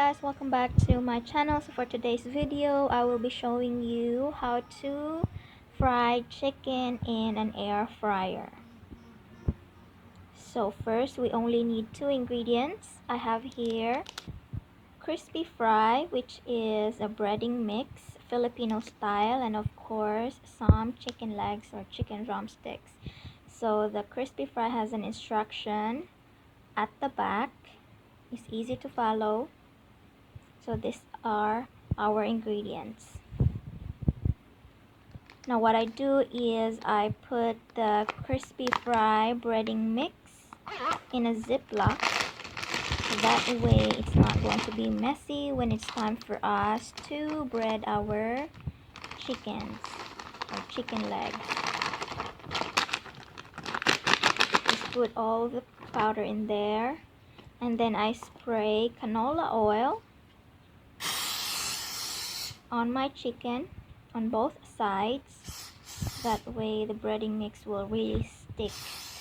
guys, welcome back to my channel. So for today's video, I will be showing you how to fry chicken in an air fryer. So first, we only need 2 ingredients. I have here crispy fry, which is a breading mix, Filipino style, and of course some chicken legs or chicken drumsticks. So the crispy fry has an instruction at the back. It's easy to follow. So these are our ingredients. Now what I do is I put the crispy fry breading mix in a ziploc. So that way it's not going to be messy when it's time for us to bread our chickens or chicken legs. Just put all the powder in there, and then I spray canola oil on my chicken on both sides. That way the breading mix will really stick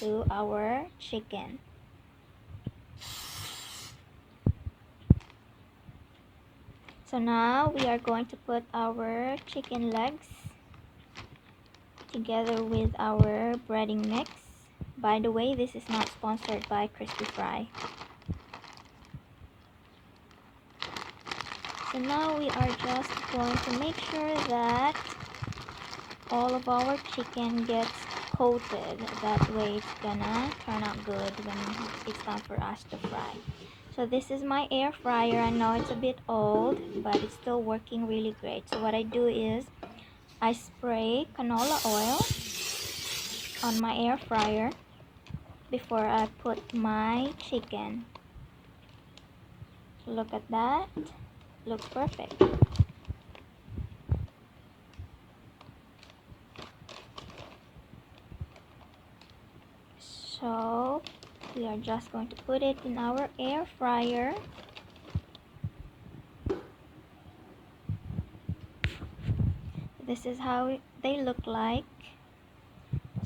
to our chicken. So now we are going to put our chicken legs together with our breading mix. By the way, this is not sponsored by Crispy Fry. So now we are just going to make sure that all of our chicken gets coated. That way it's gonna turn out good when it's time for us to fry. So this is my air fryer. I know it's a bit old, but it's still working really great. So what I do is I spray canola oil on my air fryer before I put my chicken. Look at that. Looks perfect. So we are just going to put it in our air fryer. This is how they look like.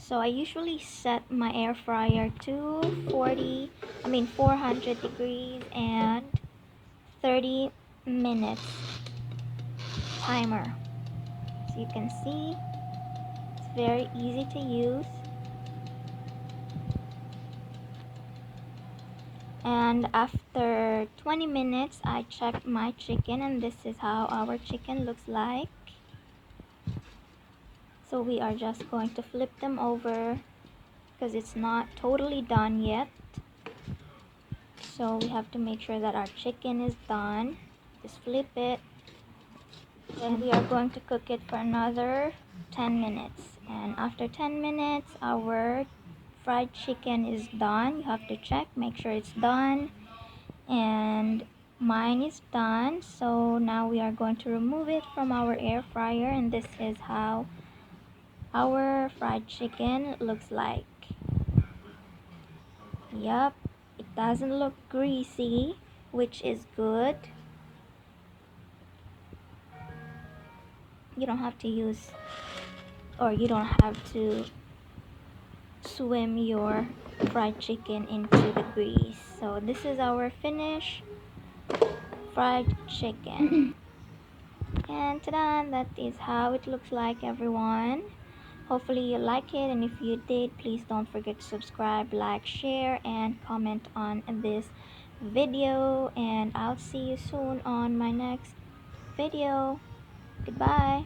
So I usually set my air fryer to 400 degrees and 30 minutes timer. So you can see it's very easy to use. And after 20 minutes I checked my chicken, and this is how our chicken looks like. So we are just going to flip them over because it's not totally done yet. So we have to make sure that our chicken is done. Just flip it. Then we are going to cook it for another 10 minutes. And after 10 minutes, our fried chicken is done. You have to check, make sure it's done. And mine is done. So now we are going to remove it from our air fryer, and this is how our fried chicken looks like. Yup, it doesn't look greasy, which is good. You don't have to use, or you don't have to swim your fried chicken into the grease. So this is our finished fried chicken. And ta-da, that is how it looks like, everyone. Hopefully you like it, and if you did, please don't forget to subscribe, like, share, and comment on this video. And I'll see you soon on my next video. Goodbye.